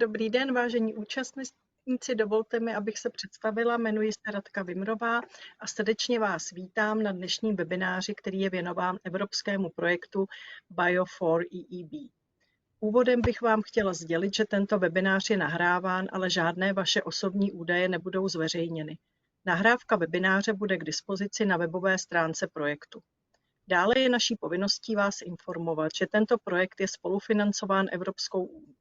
Dobrý den, vážení účastníci, dovolte mi, abych se představila. Jmenuji se Radka Vimrová a srdečně vás vítám na dnešním webináři, který je věnován evropskému projektu Bio4EEB. Úvodem bych vám chtěla sdělit, že tento webinář je nahráván, ale žádné vaše osobní údaje nebudou zveřejněny. Nahrávka webináře bude k dispozici na webové stránce projektu. Dále je naší povinností vás informovat, že tento projekt je spolufinancován Evropskou unií.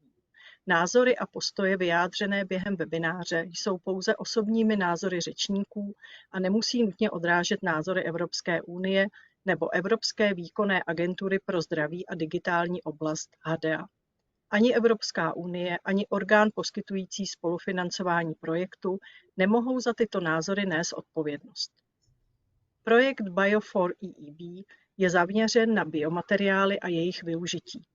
Názory a postoje vyjádřené během webináře jsou pouze osobními názory řečníků a nemusí nutně odrážet názory Evropské unie nebo Evropské výkonné agentury pro zdraví a digitální oblast HDA. Ani Evropská unie, ani orgán poskytující spolufinancování projektu nemohou za tyto názory nést odpovědnost. Projekt Bio4EEB je zaměřen na biomateriály a jejich využití.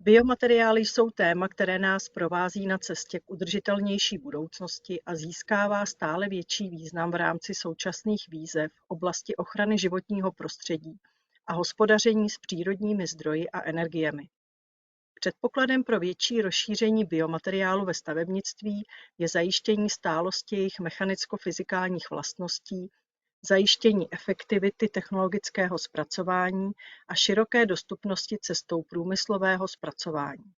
Biomateriály jsou téma, které nás provází na cestě k udržitelnější budoucnosti a získává stále větší význam v rámci současných výzev v oblasti ochrany životního prostředí a hospodaření s přírodními zdroji a energiemi. Předpokladem pro větší rozšíření biomateriálu ve stavebnictví je zajištění stálosti jejich mechanicko-fyzikálních vlastností, zajištění efektivity technologického zpracování a široké dostupnosti cestou průmyslového zpracování.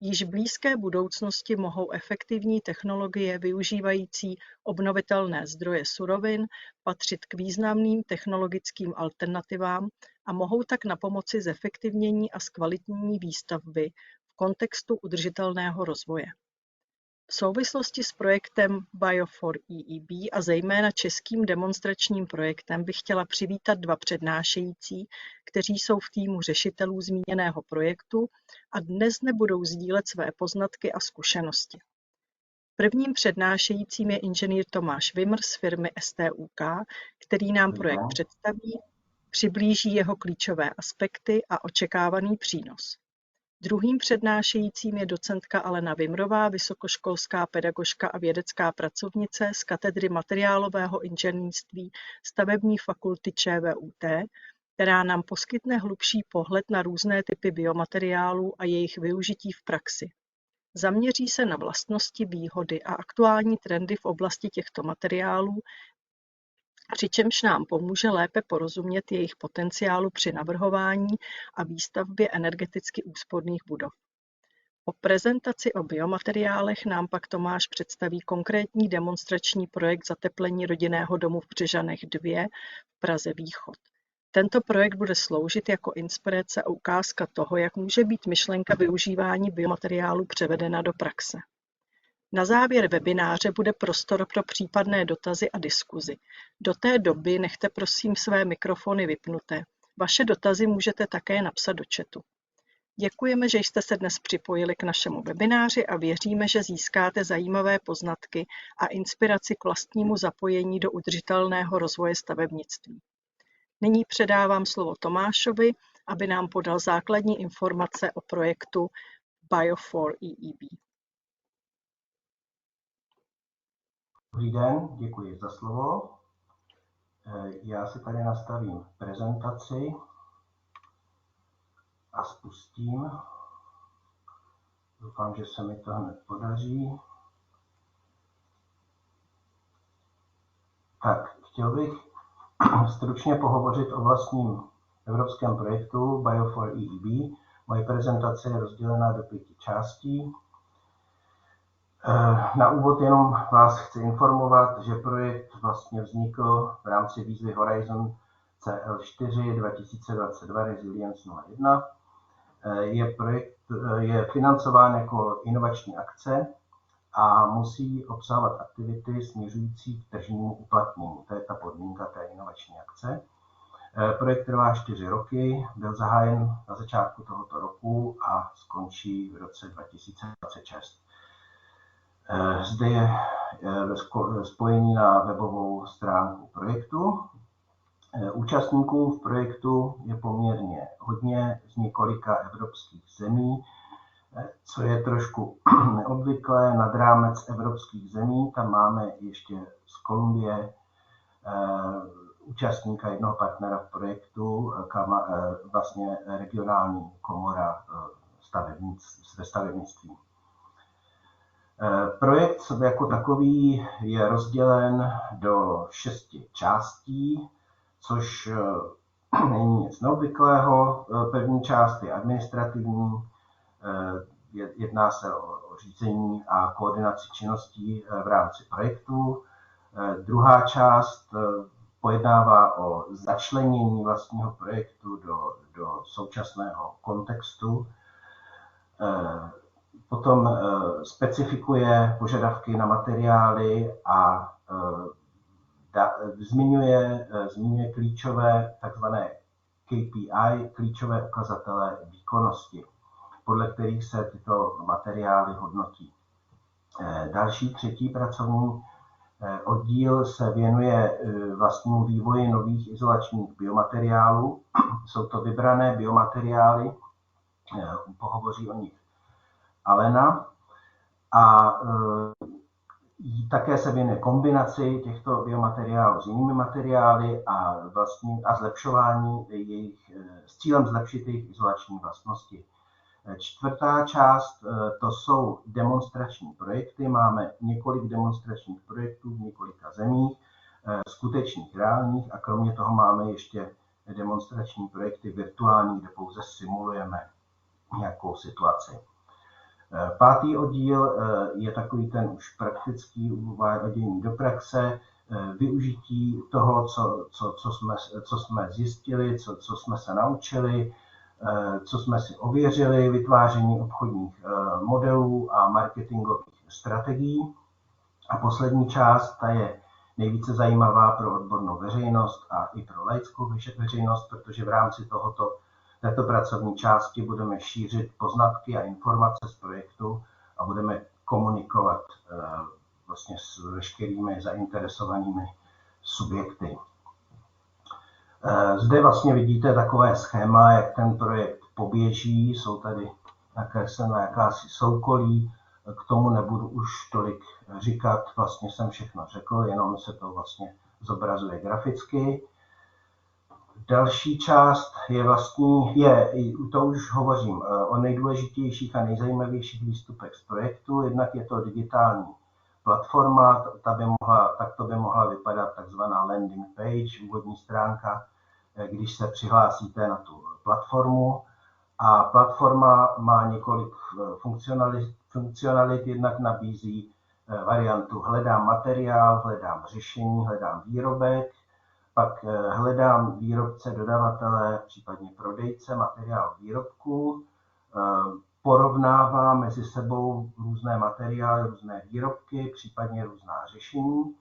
Již v blízké budoucnosti mohou efektivní technologie využívající obnovitelné zdroje surovin patřit k významným technologickým alternativám a mohou tak napomoci zefektivnění a zkvalitnění výstavby v kontextu udržitelného rozvoje. V souvislosti s projektem Bio4EEB a zejména českým demonstračním projektem bych chtěla přivítat dva přednášející, kteří jsou v týmu řešitelů zmíněného projektu a dnes nebudou sdílet své poznatky a zkušenosti. Prvním přednášejícím je inženýr Tomáš Vimr z firmy STUK, který nám projekt představí, přiblíží jeho klíčové aspekty a očekávaný přínos. Druhým přednášejícím je docentka Alena Vimrová, vysokoškolská pedagožka a vědecká pracovnice z katedry materiálového inženýrství Stavební fakulty ČVUT, která nám poskytne hlubší pohled na různé typy biomateriálů a jejich využití v praxi. Zaměří se na vlastnosti, výhody a aktuální trendy v oblasti těchto materiálů, přičemž nám pomůže lépe porozumět jejich potenciálu při navrhování a výstavbě energeticky úsporných budov. Po prezentaci o biomateriálech nám pak Tomáš představí konkrétní demonstrační projekt zateplení rodinného domu v Břežanech 2 v Praze Východ. Tento projekt bude sloužit jako inspirace a ukázka toho, jak může být myšlenka využívání biomateriálu převedena do praxe. Na závěr webináře bude prostor pro případné dotazy a diskuzi. Do té doby nechte prosím své mikrofony vypnuté. Vaše dotazy můžete také napsat do chatu. Děkujeme, že jste se dnes připojili k našemu webináři a věříme, že získáte zajímavé poznatky a inspiraci k vlastnímu zapojení do udržitelného rozvoje stavebnictví. Nyní předávám slovo Tomášovi, aby nám podal základní informace o projektu Bio4EEB. Dobrý den, děkuji za slovo. Já si tady nastavím prezentaci a spustím. Doufám, že se mi to hned podaří. Tak, chtěl bych stručně pohovořit o vlastním evropském projektu Bio4EEB. Moje prezentace je rozdělena do 5 částí. Na úvod jenom vás chci informovat, že projekt vlastně vznikl v rámci výzvy Horizon CL4 2022 Resilience 01. Je financován jako inovační akce a musí obsahovat aktivity směřující k tržnímu uplatnění. To je ta podmínka té inovační akce. Projekt trvá 4 roky, byl zahájen na začátku tohoto roku a skončí v roce 2026. Zde je spojení na webovou stránku projektu. Účastníků v projektu je poměrně hodně z několika evropských zemí, co je trošku neobvyklé. Nad rámec evropských zemí tam máme ještě z Kolumbie účastníka, jednoho partnera v projektu, vlastně regionální komora ve stavebnictví. Projekt jako takový je rozdělen do 6 částí, což není nic neobvyklého. První část je administrativní, jedná se o řízení a koordinaci činností v rámci projektu. Druhá část pojednává o začlenění vlastního projektu do současného kontextu. Potom specifikuje požadavky na materiály a zmiňuje klíčové takzvané KPI, klíčové ukazatele výkonnosti, podle kterých se tyto materiály hodnotí. Další, třetí pracovní oddíl se věnuje vlastnímu vývoji nových izolačních biomateriálů. Jsou to vybrané biomateriály, pohovoří o nich Alena, a také se věnuje kombinaci těchto biomateriálů s jinými materiály a zlepšování jejich, s cílem zlepšit jejich izolační vlastnosti. Čtvrtá část, to jsou demonstrační projekty. Máme několik demonstračních projektů v několika zemích, skutečných, reálních, a kromě toho máme ještě demonstrační projekty virtuální, kde pouze simulujeme nějakou situaci. Pátý oddíl je takový ten už praktický uvádění do praxe, využití toho, co jsme zjistili, co jsme se naučili, co jsme si ověřili, vytváření obchodních modelů a marketingových strategií. A poslední část, ta je nejvíce zajímavá pro odbornou veřejnost a i pro laickou veřejnost, protože v rámci této pracovní části budeme šířit poznatky a informace z projektu a budeme komunikovat vlastně s veškerými zainteresovanými subjekty. Zde vlastně vidíte takové schéma, jak ten projekt poběží. Jsou tady jakási soukolí, k tomu nebudu už tolik říkat, vlastně jsem všechno řekl, jenom se to vlastně zobrazuje graficky. Další část to už hovořím o nejdůležitějších a nejzajímavějších výstupech z projektu. Jednak je to digitální platforma, takto by mohla vypadat takzvaná landing page, úvodní stránka, když se přihlásíte na tu platformu. A platforma má několik funkcionalit, jednak nabízí variantu hledám materiál, hledám řešení, hledám výrobek, pak hledám výrobce, dodavatele, případně prodejce materiálu výrobku, porovnávám mezi sebou různé materiály, různé výrobky, případně různá řešení,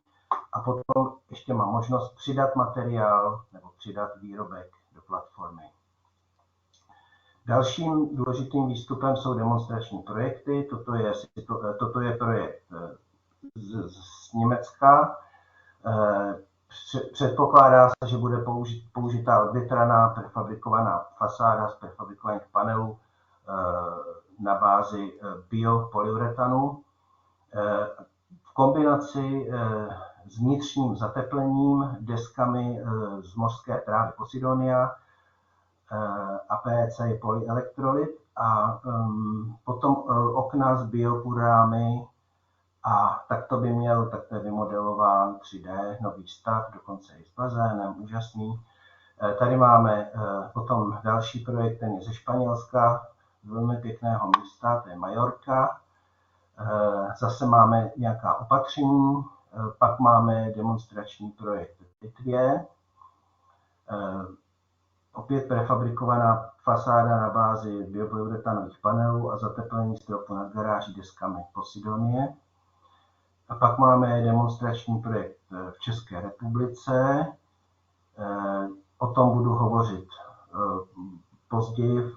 a potom ještě mám možnost přidat materiál nebo přidat výrobek do platformy. Dalším důležitým výstupem jsou demonstrační projekty. Toto je projekt z Německa. Předpokládá se, že bude použitá odvětraná prefabrikovaná fasáda z prefabrikovaných panelů na bázi biopolyuretanu v kombinaci s vnitřním zateplením deskami z mořské trávy Posidonia a PEC je polyelektrolyt, a potom okna z biopurámy, a takto je vymodelován 3D nový stav, dokonce i s bazénem, úžasný. Tady máme potom další projekt, ten je ze Španělska, z velmi pěkného města, to je Majorka. Zase máme nějaká opatření, pak máme demonstrační projekt v Litvě. Opět prefabrikovaná fasáda na bázi biopolyuretanových panelů a zateplení stropu nad garáží deskami Posidonie. A pak máme demonstrační projekt v České republice. O tom budu hovořit později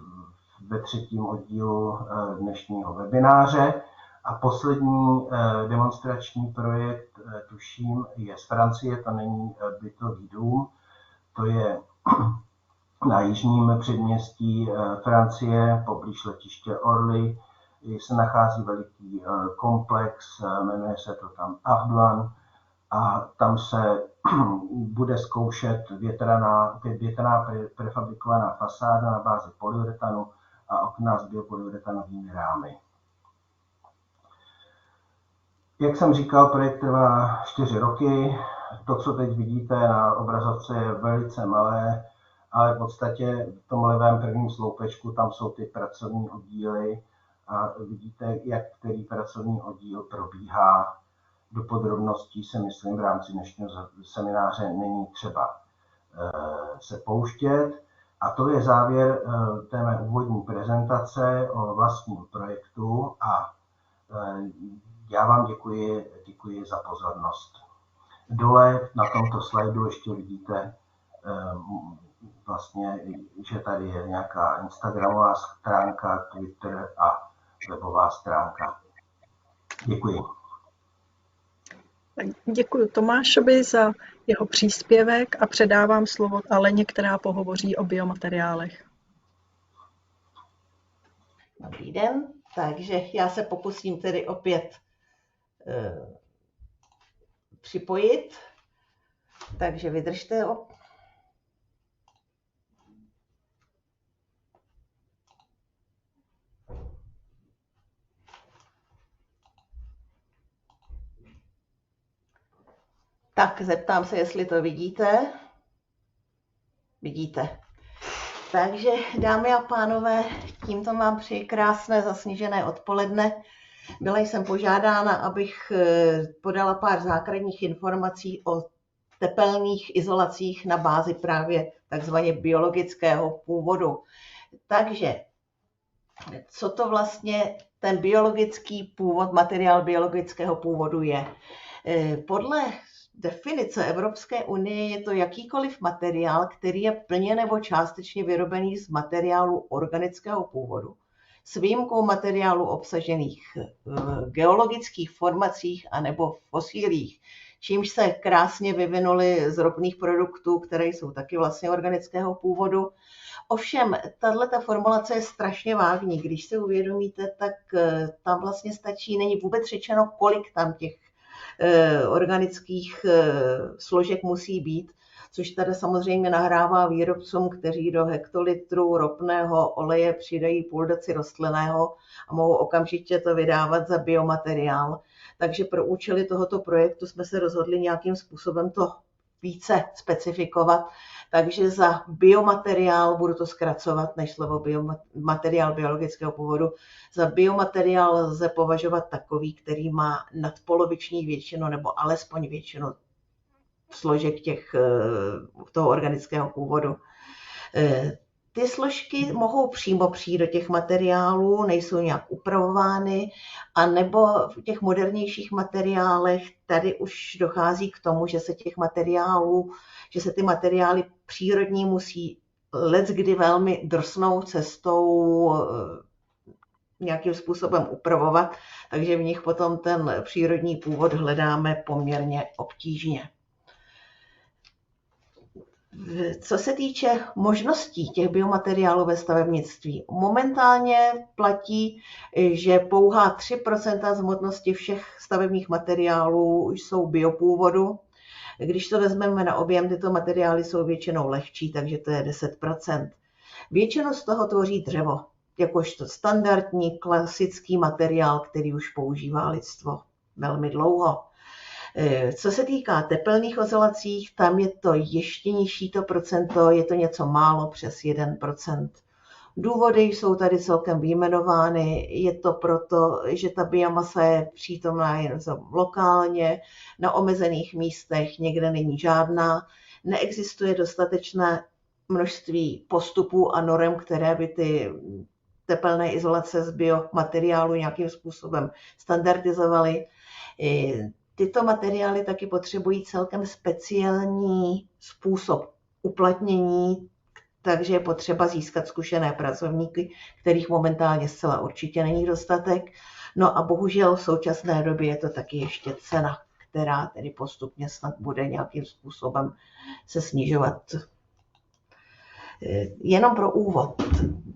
ve třetím oddílu dnešního webináře. A poslední demonstrační projekt, tuším, je z Francie, to není bytový dům, to je na jižním předměstí Francie, poblíž letiště Orly, se nachází veliký komplex, jmenuje se to tam Ardoine, a tam se bude zkoušet větraná prefabrikovaná fasáda na bázi polyuretanu a okna s biopolyuretanovými rámy. Jak jsem říkal, projekt trvá 4 roky. To, co teď vidíte na obrazovce, je velice malé, ale v podstatě v tom levém prvním sloupečku tam jsou ty pracovní oddíly a vidíte, jak který pracovní oddíl probíhá. Do podrobností se myslím v rámci dnešního semináře není třeba se pouštět. A to je závěr té mé úvodní prezentace o vlastním projektu a já vám děkuji za pozornost. Dole na tomto slajdu ještě vidíte vlastně, že tady je nějaká Instagramová stránka, Twitter a webová stránka. Děkuji. Děkuji Tomášovi za jeho příspěvek a předávám slovo Aleně, která pohovoří o biomateriálech. Dobrý den, takže já se pokusím tedy opět připojit, takže vydržte. Tak, zeptám se, jestli to vidíte. Vidíte. Takže, dámy a pánové, tímto vám přeji krásné zasněžené odpoledne. Byla jsem požádána, abych podala pár základních informací o tepelných izolacích na bázi právě takzvaně biologického původu. Takže, co to vlastně ten biologický původ, materiál biologického původu je? Podle definice Evropské unie je to jakýkoliv materiál, který je plně nebo částečně vyrobený z materiálu organického původu, s výjimkou materiálů obsažených v geologických formacích anebo fosílích, čímž se krásně vyvinuly z ropných produktů, které jsou taky vlastně organického původu. Ovšem, tato formulace je strašně vágní. Když si uvědomíte, tak tam vlastně stačí, není vůbec řečeno, kolik tam těch organických složek musí být, což tady samozřejmě nahrává výrobcům, kteří do hektolitru ropného oleje přidají půl deci rostlinného a mohou okamžitě to vydávat za biomateriál. Takže pro účely tohoto projektu jsme se rozhodli nějakým způsobem to více specifikovat. Takže za biomateriál, budu to zkracovat než slovo biomateriál biologického původu, za biomateriál lze považovat takový, který má nadpoloviční většinu nebo alespoň většinu složek toho organického původu. Ty složky mohou přímo přijít do těch materiálů, nejsou nějak upravovány, anebo v těch modernějších materiálech tady už dochází k tomu, že se ty materiály přírodní musí leckdy velmi drsnou cestou nějakým způsobem upravovat, takže v nich potom ten přírodní původ hledáme poměrně obtížně. Co se týče možností těch biomateriálů ve stavebnictví, momentálně platí, že pouhá 3% z hmotnosti všech stavebních materiálů jsou biopůvodu. Když to vezmeme na objem, tyto materiály jsou většinou lehčí, takže to je 10%. Většinu z toho tvoří dřevo, jakožto standardní klasický materiál, který už používá lidstvo velmi dlouho. Co se týká tepelných izolací, tam je to ještě nižší to procento, je to něco málo přes 1%. Důvody jsou tady celkem vyjmenovány, je to proto, že ta biomasa je přítomná jen lokálně, na omezených místech, někde není žádná, neexistuje dostatečné množství postupů a norem, které by ty tepelné izolace z biomateriálu nějakým způsobem standardizovaly. Tyto materiály taky potřebují celkem speciální způsob uplatnění, takže je potřeba získat zkušené pracovníky, kterých momentálně zcela určitě není dostatek. No a bohužel v současné době je to taky ještě cena, která tedy postupně snad bude nějakým způsobem se snižovat. Jenom pro úvod.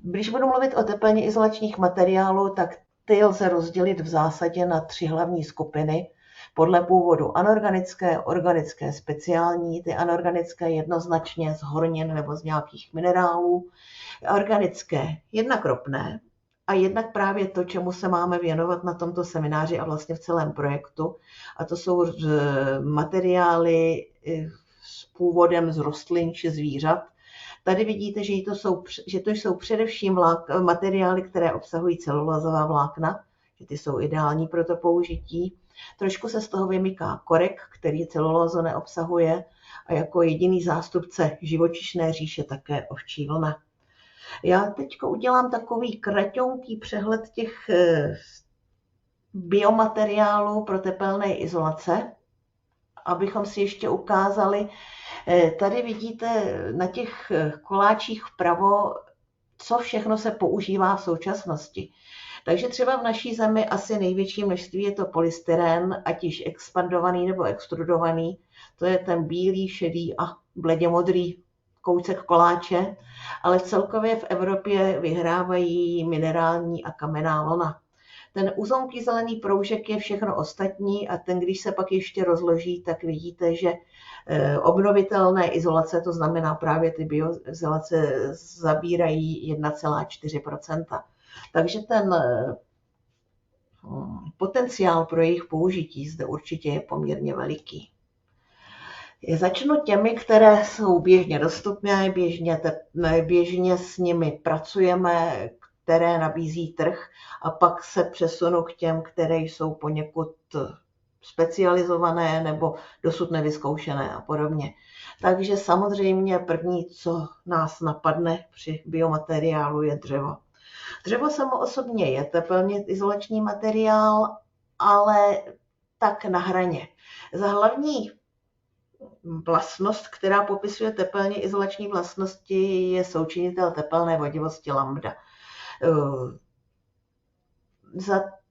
Když budu mluvit o tepelně izolačních materiálů, tak ty lze rozdělit v zásadě na 3 hlavní skupiny. Podle původu anorganické, organické, speciální, ty anorganické jednoznačně z hornin nebo z nějakých minerálů, organické jednak ropné a jednak právě to, čemu se máme věnovat na tomto semináři a vlastně v celém projektu. A to jsou materiály s původem z rostlin či zvířat. Tady vidíte, že to jsou především materiály, které obsahují celulózová vlákna, že ty jsou ideální pro to použití. Trošku se z toho vymyká korek, který celulózu neobsahuje, a jako jediný zástupce živočišné říše také ovčí vlna. Já teď udělám takový kratonký přehled těch biomateriálů pro tepelné izolace, abychom si ještě ukázali. Tady vidíte na těch koláčích vpravo, co všechno se používá v současnosti. Takže třeba v naší zemi asi největší množství je to polystyren, ať již expandovaný nebo extrudovaný. To je ten bílý, šedý a bledě modrý kousek koláče, ale celkově v Evropě vyhrávají minerální a kamenná vlna. Ten uzonký zelený proužek je všechno ostatní a ten, když se pak ještě rozloží, tak vidíte, že obnovitelné izolace, to znamená právě ty bioizolace, zabírají 1,4%. Takže ten potenciál pro jejich použití zde určitě je poměrně veliký. Začnu těmi, které jsou běžně dostupné, běžně s nimi pracujeme, které nabízí trh, a pak se přesunu k těm, které jsou poněkud specializované nebo dosud nevyzkoušené a podobně. Takže samozřejmě první, co nás napadne při biomateriálu, je dřevo. Dřevo samo osobně je tepelně izolační materiál, ale tak na hraně. Za hlavní vlastnost, která popisuje tepelně izolační vlastnosti, je součinitel tepelné vodivosti lambda.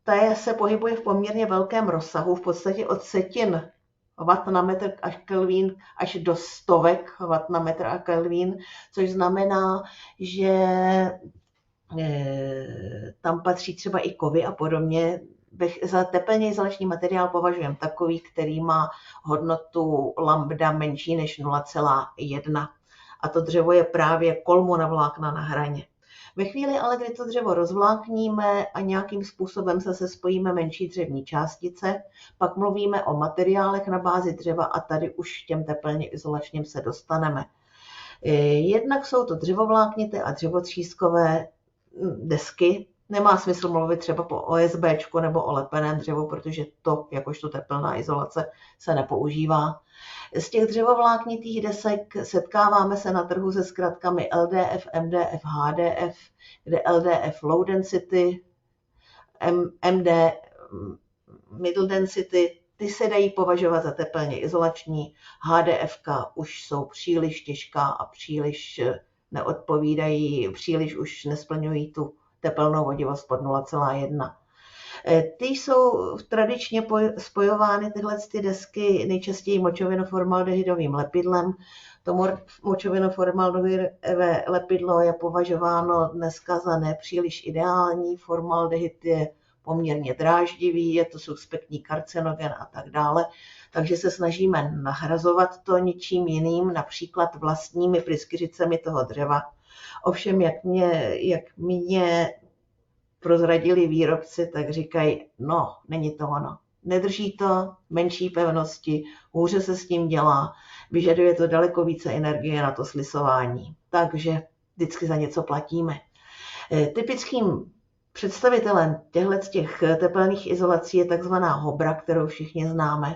Ta se pohybuje v poměrně velkém rozsahu, v podstatě od setin watt na metr až kelvín až do stovek watt na metr a kelvín, což znamená, že tam patří třeba i kovy a podobně. Za tepelně izolační materiál považujeme takový, který má hodnotu lambda menší než 0,1. A to dřevo je právě kolmo na vlákna na hraně. Ve chvíli ale, kdy to dřevo rozvlákníme a nějakým způsobem se spojíme menší dřevní částice, pak mluvíme o materiálech na bázi dřeva a tady už těm tepelně izolačním se dostaneme. Jednak jsou to dřevovláknité a dřevotřískové desky. Nemá smysl mluvit třeba o OSBčku nebo o lepeném dřevu, protože to, jakožto tepelná izolace, se nepoužívá. Z těch dřevovláknitých desek setkáváme se na trhu se zkratkami LDF, MDF, HDF, kde LDF low density, MD middle density, ty se dají považovat za tepelně izolační. HDFka už jsou příliš těžká a příliš neodpovídají, příliš už nesplňují tu tepelnou vodivost pod 0,1. Ty jsou tradičně spojovány tyhle desky nejčastěji močovinoformaldehydovým lepidlem. To močovinoformaldehydové lepidlo je považováno dneska za nepříliš ideální. Formaldehyd je poměrně dráždivý, je to suspektní karcinogen a tak dále. Takže se snažíme nahrazovat to ničím jiným, například vlastními pryskyřicemi toho dřeva. Ovšem, jak mě prozradili výrobci, tak říkají, no, není to ono. Nedrží to, menší pevnosti, hůře se s tím dělá, vyžaduje to daleko více energie na to slisování, takže vždycky za něco platíme. Typickým představitelem těch tepelných izolací je takzvaná hobra, kterou všichni známe.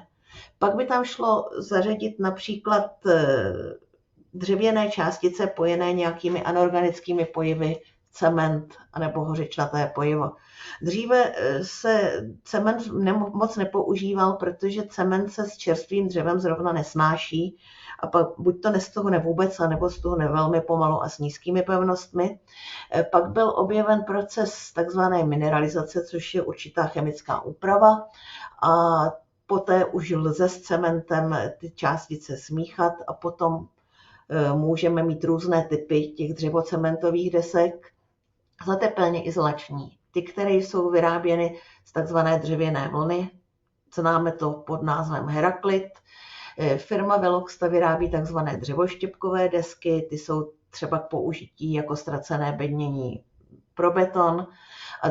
Pak by tam šlo zařadit například dřevěné částice pojené nějakými anorganickými pojivy, cement anebo hořečnaté pojivo. Dříve se cement moc nepoužíval, protože cement se s čerstvým dřevem zrovna nesnáší a pak buď to nestuhne vůbec, anebo stuhne velmi pomalu a s nízkými pevnostmi. Pak byl objeven proces takzvané mineralizace, což je určitá chemická úprava, a poté už lze s cementem ty částice smíchat a potom můžeme mít různé typy těch dřevocementových desek za tepelně izolační. Ty, které jsou vyráběny z takzvané dřevěné vlny, známe to pod názvem Heraklit. Firma Veloxta vyrábí takzvané dřevoštěpkové desky, ty jsou třeba k použití jako ztracené bednění pro beton. A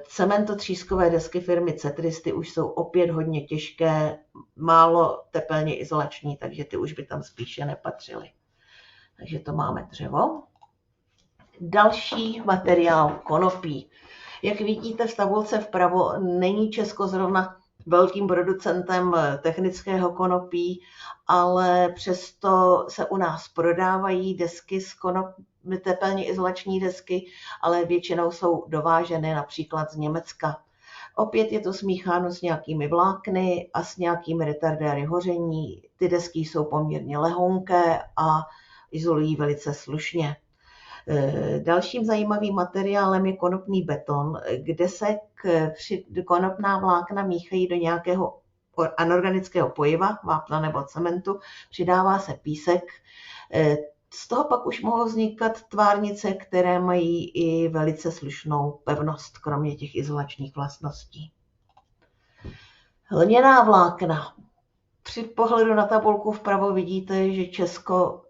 cementotřískové desky firmy Cetris, ty už jsou opět hodně těžké, málo tepelně izolační, takže ty už by tam spíše nepatřily. Takže to máme dřevo. Další materiál konopí. Jak vidíte v tabulce vpravo, není Česko zrovna velkým producentem technického konopí, ale přesto se u nás prodávají desky z tepelně izolační desky, ale většinou jsou dováženy například z Německa. Opět je to smícháno s nějakými vlákny a s nějakými retardéry hoření. Ty desky jsou poměrně lehonké a izolují velice slušně. Dalším zajímavým materiálem je konopný beton, kde se konopná vlákna míchají do nějakého anorganického pojiva, vápna nebo cementu, přidává se písek. Z toho pak už mohou vznikat tvárnice, které mají i velice slušnou pevnost, kromě těch izolačních vlastností. Hliněná vlákna. Při pohledu na tabulku vpravo vidíte, že Česko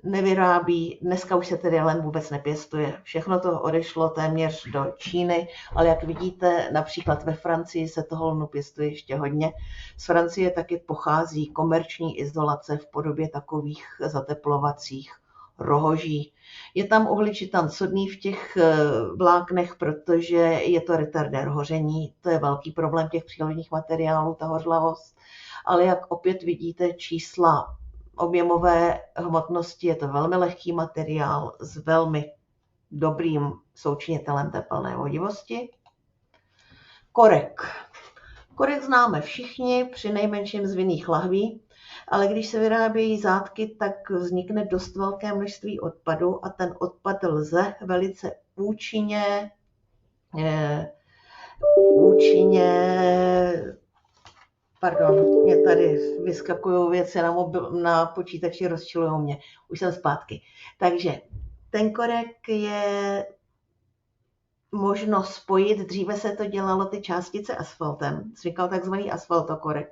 nevyrábí, dneska už se tedy len vůbec nepěstuje. Všechno to odešlo téměř do Číny, ale jak vidíte, například ve Francii se toho lnu pěstuje ještě hodně. Z Francie taky pochází komerční izolace v podobě takových zateplovacích rohoží. Je tam uhličitan sodný v těch vláknech, protože je to retardér hoření. To je velký problém těch přírodních materiálů, ta hořlavost. Ale jak opět vidíte čísla objemové hmotnosti, je to velmi lehký materiál s velmi dobrým součinitelem tepelné vodivosti. Korek. Korek známe všichni, při nejmenším z vinných lahví, ale když se vyrábějí zátky, tak vznikne dost velké množství odpadu a ten odpad lze velice účinně pardon, mě tady vyskakují věci na počítači, rozčilují mě. Už jsem zpátky. Takže ten korek je možno spojit, dříve se to dělalo ty částice asfaltem, vznikal takzvaný asfaltokorek.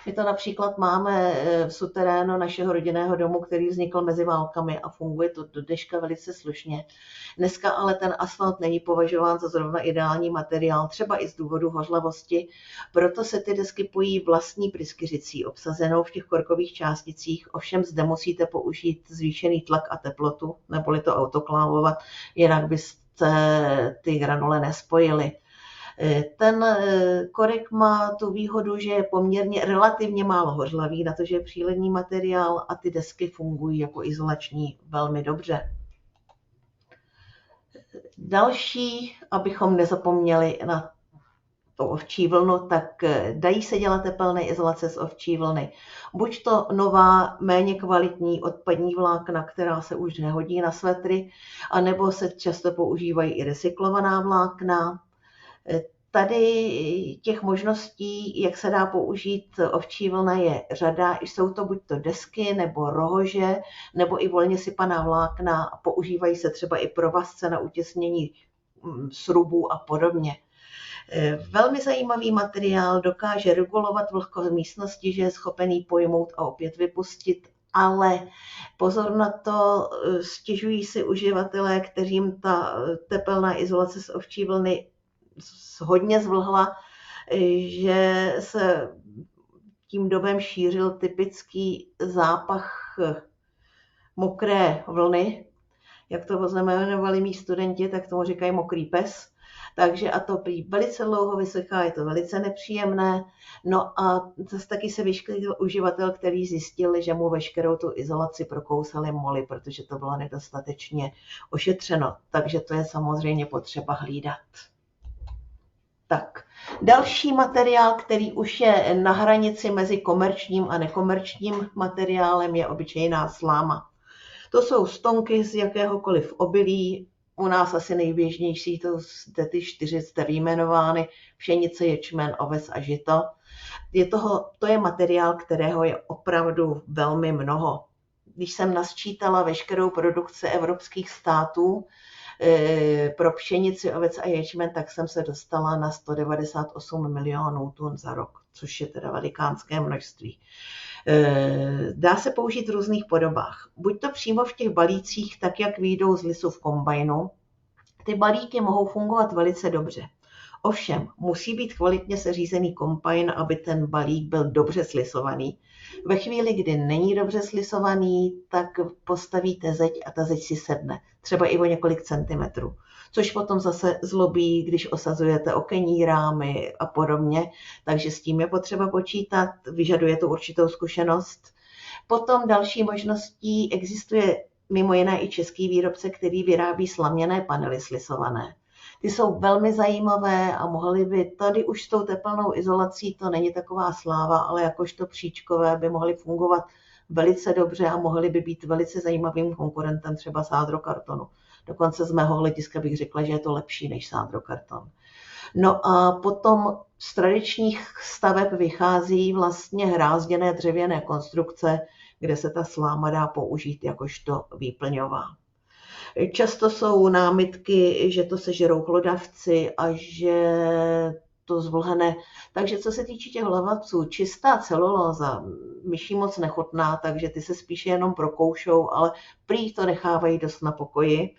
My to například máme v suterénu našeho rodinného domu, který vznikl mezi válkami a funguje to do dneška velice slušně. Dneska ale ten asfalt není považován za zrovna ideální materiál, třeba i z důvodu hořlavosti, proto se ty desky pojí vlastní pryskyřicí obsazenou v těch korkových částicích, ovšem zde musíte použít zvýšený tlak a teplotu, neboli to autoklávovat, jinak byste ty granule nespojily. Ten korek má tu výhodu, že je poměrně relativně málo hořlavý, na to, že je příledný materiál a ty desky fungují jako izolační velmi dobře. Další, abychom nezapomněli na tu ovčí vlnu, tak dají se dělat tepelné izolace z ovčí vlny. Buď to nová, méně kvalitní odpadní vlákna, která se už nehodí na svetry, anebo se často používají i recyklovaná vlákna. Tady těch možností, jak se dá použít ovčí vlna, je řada. Jsou to buď to desky, nebo rohože, nebo i volně sypaná vlákna. Používají se třeba i provazce na utěsnění srubů a podobně. Velmi zajímavý materiál, dokáže regulovat vlhkost místnosti, že je schopený pojmout a opět vypustit, ale pozor na to, stěžují si uživatelé, kterým ta tepelná izolace z ovčí vlny hodně zvlhla, že se tím dobem šířil typický zápach mokré vlny. Jak to oznamovali mí studenti, tak tomu říkají mokrý pes. Takže a to prý velice dlouho vysychá, je to velice nepříjemné. No a zase taky se vyšklil uživatel, který zjistil, že mu veškerou tu izolaci prokousali moly, protože to bylo nedostatečně ošetřeno. Takže to je samozřejmě potřeba hlídat. Tak, další materiál, který už je na hranici mezi komerčním a nekomerčním materiálem, je obyčejná sláma. To jsou stonky z jakéhokoliv obilí. U nás asi nejběžnější to ty 4 jste vyjmenovány, pšenice, ječmen, oves a žito. To je materiál, kterého je opravdu velmi mnoho. Když jsem nasčítala veškerou produkci evropských států pro pšenici, ovec a ječmen, tak jsem se dostala na 198 milionů tun za rok, což je teda velikánské množství. Dá se použít v různých podobách. Buď to přímo v těch balících, tak jak vyjdou z lisu v kombajnu, Ty balíky mohou fungovat velice dobře. Ovšem, musí být kvalitně seřízený kombajn, aby ten balík byl dobře slisovaný. Ve chvíli, kdy není dobře slisovaný, tak postavíte zeď a ta zeď si sedne, třeba i o několik centimetrů. Což potom zase zlobí, když osazujete okenní rámy a podobně, takže s tím je potřeba počítat, vyžaduje to určitou zkušenost. Potom další možností existuje mimo jiné i český výrobce, který vyrábí slaměné panely slisované. Ty jsou velmi zajímavé a mohly by tady už s tou tepelnou izolací, to není taková sláva, ale jakožto příčkové by mohly fungovat velice dobře a mohly by být velice zajímavým konkurentem třeba sádrokartonu. Dokonce z mého hlediska bych řekla, že je to lepší než sádrokarton. No a potom z tradičních staveb vychází vlastně hrázděné dřevěné konstrukce, kde se ta sláma dá použít jakožto výplňová. Často jsou námitky, že to sežerou hlodavci a že to zvlhne. Takže co se týče těch hlodavců, čistá celulóza, myší moc nechutná, takže ty se spíše jenom prokoušou, ale prý to nechávají dost na pokoji.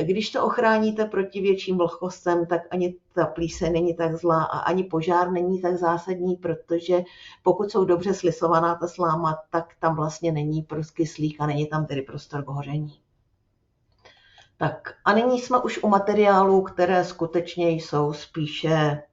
Když to ochráníte proti větším vlhkostem, tak ani ta plíseň není tak zlá a ani požár není tak zásadní, protože pokud jsou dobře slisovaná ta sláma, tak tam vlastně není kyslík a není tam tedy prostor k hoření. Tak a nyní jsme už u materiálů, které skutečně jsou spíše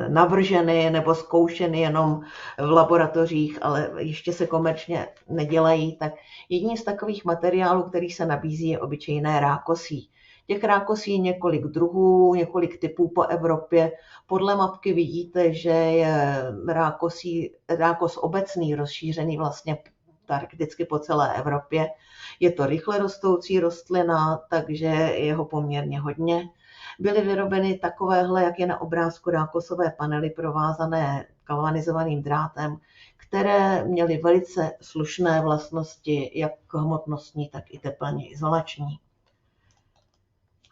navrženy nebo zkoušeny jenom v laboratořích, ale ještě se komerčně nedělají. Tak jedním z takových materiálů, který se nabízí, je obyčejné rákosí. Těch rákosí je několik druhů, několik typů po Evropě. Podle mapky vidíte, že je rákos obecný, rozšířený vlastně prakticky po celé Evropě. Je to rychle rostoucí rostlina, takže je ho poměrně hodně. Byly vyrobeny takovéhle, jak je na obrázku, rákosové panely provázané galvanizovaným drátem, které měly velice slušné vlastnosti, jak hmotnostní, tak i teplně izolační.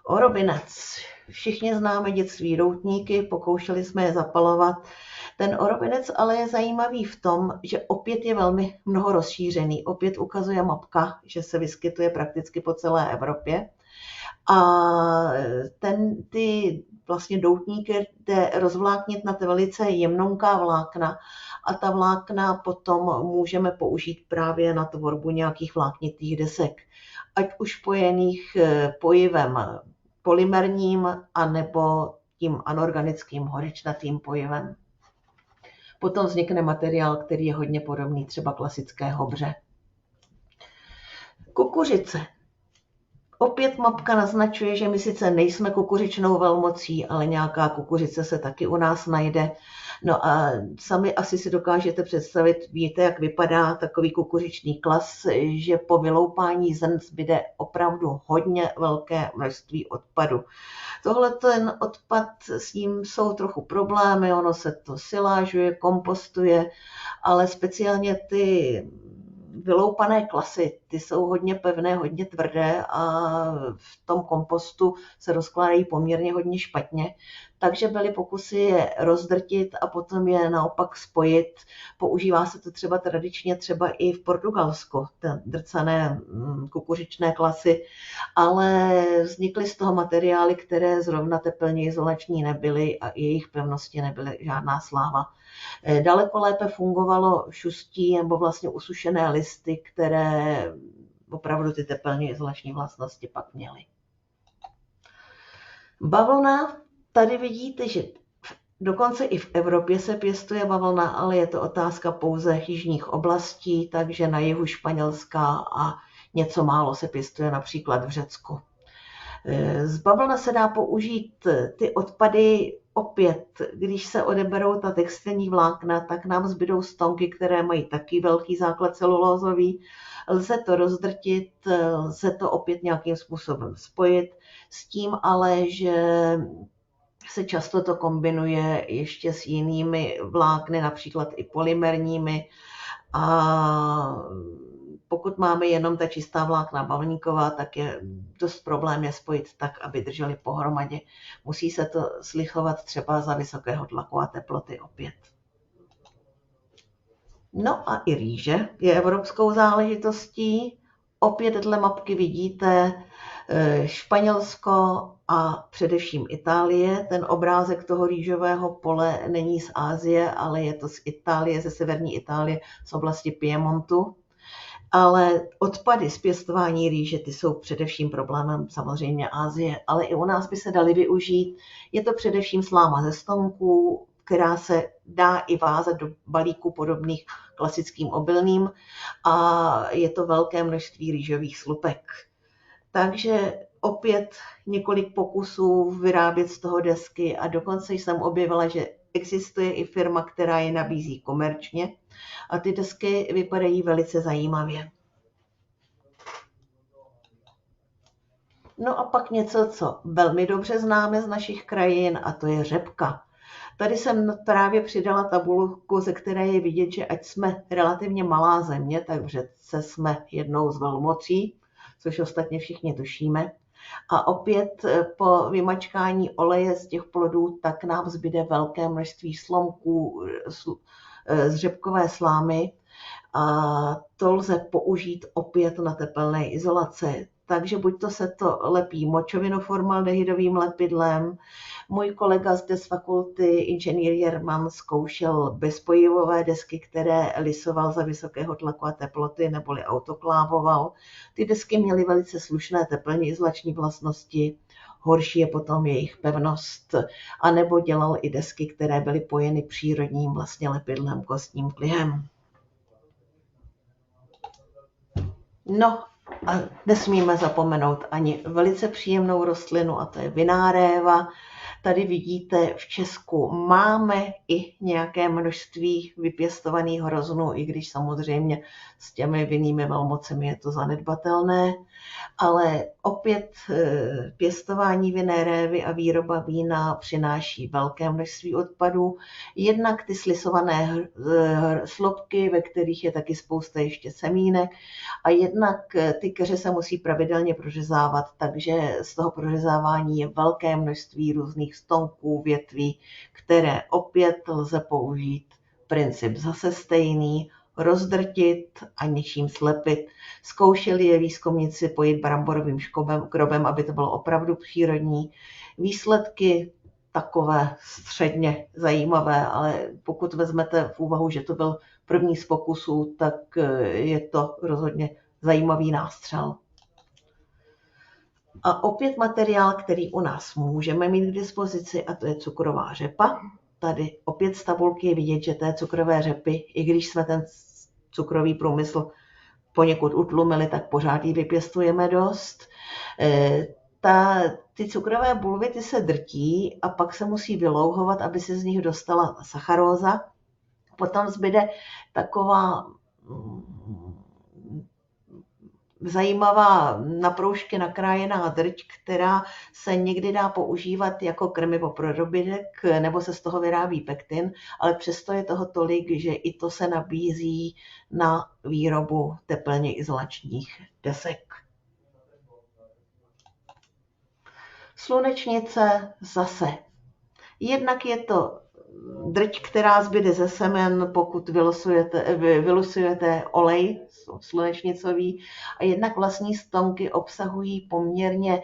Orobinec. Všichni známe dětství doutníky, pokoušeli jsme je zapalovat. Ten orobinec ale je zajímavý v tom, že opět je velmi mnoho rozšířený. Opět ukazuje mapka, že se vyskytuje prakticky po celé Evropě. A ty vlastně doutníky jde rozvláknit na ty velice jemnonká vlákna a ta vlákna potom můžeme použít právě na tvorbu nějakých vláknitých desek, ať už pojených pojivem polymerním anebo tím anorganickým hořečnatým pojivem. Potom vznikne materiál, který je hodně podobný třeba klasické hobře. Kukuřice. Opět mapka naznačuje, že my sice nejsme kukuřičnou velmocí, ale nějaká kukuřice se taky u nás najde. No a sami asi si dokážete představit, víte, jak vypadá takový kukuřičný klas, že po vyloupání zrn zbyde opravdu hodně velké množství odpadu. Tohle ten odpad, s ním jsou trochu problémy, ono se to silážuje, kompostuje, ale speciálně ty vyloupané klasy, ty jsou hodně pevné, hodně tvrdé a v tom kompostu se rozkládají poměrně hodně špatně. Takže byly pokusy je rozdrtit a potom je naopak spojit. Používá se to třeba tradičně třeba i v Portugalsku, ten drcané kukuřičné klasy, ale vznikly z toho materiály, které zrovna tepelně izolační nebyly a i jejich pevnosti nebyly žádná sláva. Daleko lépe fungovalo šustí nebo vlastně usušené listy, které opravdu ty tepelně izolační vlastnosti pak měly. Bavlna, tady vidíte, že dokonce i v Evropě se pěstuje bavlna, ale je to otázka pouze jižních oblastí, takže na jihu Španělska a něco málo se pěstuje například v Řecku. Z bavlny se dá použít ty odpady opět, když se odeberou ta textilní vlákna, tak nám zbydou stonky, které mají taky velký základ celulózový. Lze to rozdrtit, lze to opět nějakým způsobem spojit, s tím ale, že se často to kombinuje ještě s jinými vlákny, například i polymerními. A pokud máme jenom ta čistá vlákna bavlníková, tak je dost problém je spojit tak, aby drželi pohromadě. Musí se to slichovat třeba za vysokého tlaku a teploty opět. No a i rýže je evropskou záležitostí. Opět dle mapky vidíte Španělsko a především Itálie. Ten obrázek toho rýžového pole není z Asie, ale je to z Itálie, ze severní Itálie, z oblasti Piemontu. Ale odpady z pěstování rýže, ty jsou především problémem samozřejmě Asie, ale i u nás by se daly využít. Je to především sláma ze stonků, která se dá i vázat do balíků podobných klasickým obilným a je to velké množství rýžových slupek. Takže opět několik pokusů vyrábět z toho desky a dokonce jsem objevila, že existuje i firma, která je nabízí komerčně a ty desky vypadají velice zajímavě. No a pak něco, co velmi dobře známe z našich krajin, a to je řepka. Tady jsem právě přidala tabulku, ze které je vidět, že ať jsme relativně malá země, tak v řepce jsme jednou z velmocí, což ostatně všichni tušíme. A opět po vymačkání oleje z těch plodů, tak nám zbyde velké množství slomků z řepkové slámy a to lze použít opět na tepelné izolace. Takže buď to se to lepí močovinoformaldehydovým lepidlem. Můj kolega zde z fakulty inženýr Jerman zkoušel bezpojivové desky, které lisoval za vysokého tlaku a teploty neboli autoklávoval. Ty desky měly velice slušné teplně izolační vlastnosti, horší je potom jejich pevnost, anebo dělal i desky, které byly pojeny přírodním vlastně lepidlem, kostním klihem. No a nesmíme zapomenout ani velice příjemnou rostlinu, a to je vinná réva. Tady vidíte, v Česku máme i nějaké množství vypěstovaných hroznů, i když samozřejmě s těmi vinnými velmocemi je to zanedbatelné, ale opět pěstování vinné révy a výroba vína přináší velké množství odpadů. Jednak ty slisované slupky, ve kterých je taky spousta ještě semínek, a jednak ty keře se musí pravidelně prořezávat, takže z toho prořezávání je velké množství různých stonků, větví, které opět lze použít. Princip zase stejný, rozdrtit a něčím slepit. Zkoušeli je výzkumníci pojít bramborovým krobem, aby to bylo opravdu přírodní. Výsledky takové středně zajímavé, ale pokud vezmete v úvahu, že to byl první z pokusů, tak je to rozhodně zajímavý nástřel. A opět materiál, který u nás můžeme mít k dispozici, a to je cukrová řepa. Tady opět z tabulky je vidět, že té cukrové řepy, i když jsme ten cukrový průmysl poněkud utlumili, tak pořád ji vypěstujeme dost. Ty cukrové bulvy ty se drtí a pak se musí vylouhovat, aby se z nich dostala sacharóza. Potom zbyde taková zajímavá na proužky nakrájená drť, která se někdy dá používat jako krmivo pro dobytek, nebo se z toho vyrábí pektin, ale přesto je toho tolik, že i to se nabízí na výrobu teplně izolačních desek. Slunečnice zase. Jednak je to drť, která zbyde ze semen, pokud vylusujete olej slunečnicový, a jednak vlastní stonky obsahují poměrně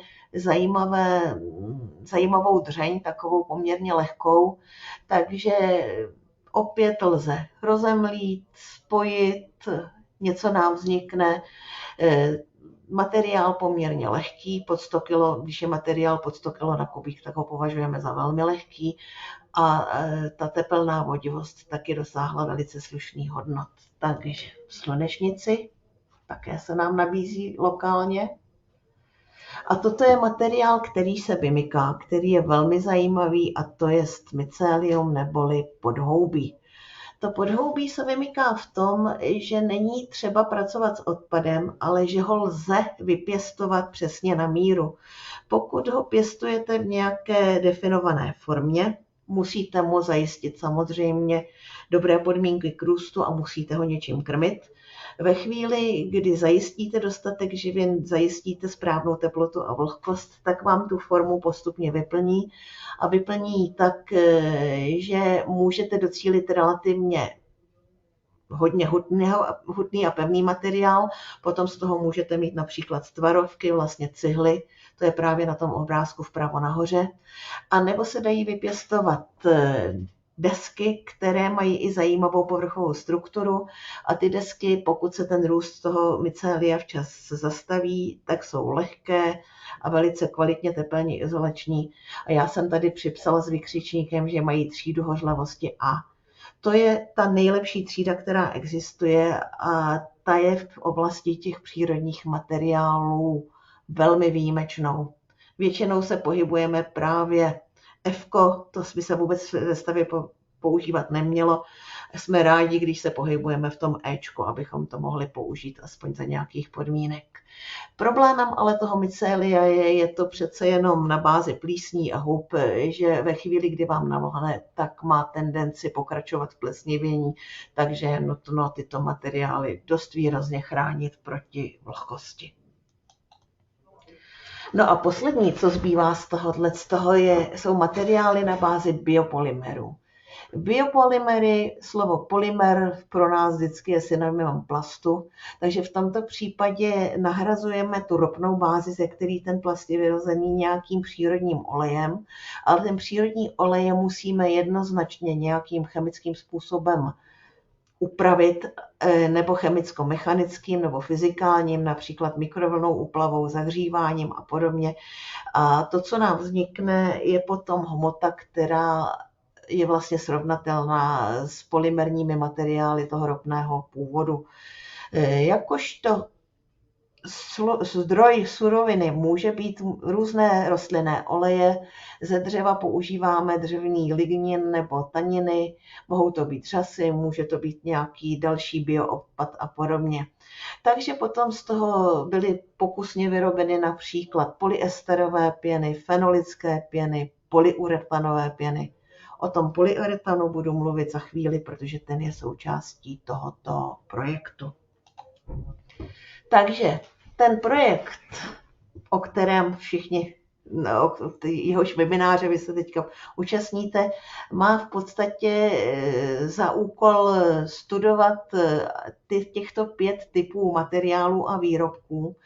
zajímavou dřeň, takovou poměrně lehkou, takže opět lze rozemlít, spojit, něco nám vznikne. Materiál poměrně lehký, pod 100 kg, když je materiál pod 100 kg na kubík, tak ho považujeme za velmi lehký a ta tepelná vodivost taky dosáhla velice slušných hodnot. Takže slunečnici také se nám nabízí lokálně. A toto je materiál, který se vymyká, který je velmi zajímavý, a to je mycelium neboli podhoubí. To podhoubí se vymyká v tom, že není třeba pracovat s odpadem, ale že ho lze vypěstovat přesně na míru. Pokud ho pěstujete v nějaké definované formě, musíte mu zajistit samozřejmě dobré podmínky k růstu a musíte ho něčím krmit. Ve chvíli, kdy zajistíte dostatek živin, zajistíte správnou teplotu a vlhkost, tak vám tu formu postupně vyplní a vyplní tak, že můžete docílit relativně hodně hutný a pevný materiál. Potom z toho můžete mít například tvarovky, vlastně cihly, to je právě na tom obrázku vpravo nahoře. A nebo se dají vypěstovat desky, které mají i zajímavou povrchovou strukturu a ty desky, pokud se ten růst toho mycelia včas zastaví, tak jsou lehké a velice kvalitně tepelně izolační. A já jsem tady připsala s vykřičníkem, že mají třídu hořlavosti A. To je ta nejlepší třída, která existuje a ta je v oblasti těch přírodních materiálů velmi výjimečnou. Většinou se pohybujeme právě F-ko, to by se vůbec ve stavě používat nemělo. Jsme rádi, když se pohybujeme v tom Ečku, abychom to mohli použít aspoň za nějakých podmínek. Problémem ale toho mycelia je to přece jenom na bázi plísní a hub, že ve chvíli, kdy vám navlhne, tak má tendenci pokračovat v plesnivění, takže je nutno tyto materiály dost výrazně chránit proti vlhkosti. No a poslední, co zbývá z toho, jsou materiály na bázi biopolymerů. Biopolymery, slovo polymer pro nás vždycky je synonymem plastu, takže v tomto případě nahrazujeme tu ropnou bázi, ze který ten plast je vyrozený nějakým přírodním olejem, ale ten přírodní olej musíme jednoznačně nějakým chemickým způsobem upravit, nebo chemicko-mechanickým, nebo fyzikálním, například mikrovlnnou úplavou, zahříváním a podobně. A to, co nám vznikne, je potom hmota, která je vlastně srovnatelná s polymerními materiály toho ropného původu. Jakožto zdroj suroviny může být různé rostlinné oleje, ze dřeva používáme dřevní lignin nebo taniny, mohou to být řasy, může to být nějaký další bioodpad a podobně. Takže potom z toho byly pokusně vyrobeny například polyesterové pěny, fenolické pěny, polyuretanové pěny. O tom polyuretanu budu mluvit za chvíli, protože ten je součástí tohoto projektu. Takže ten projekt, o kterém všichni, jehož webináře vy se teďka účastníte, má v podstatě za úkol studovat těchto 5 typů materiálů a výrobků.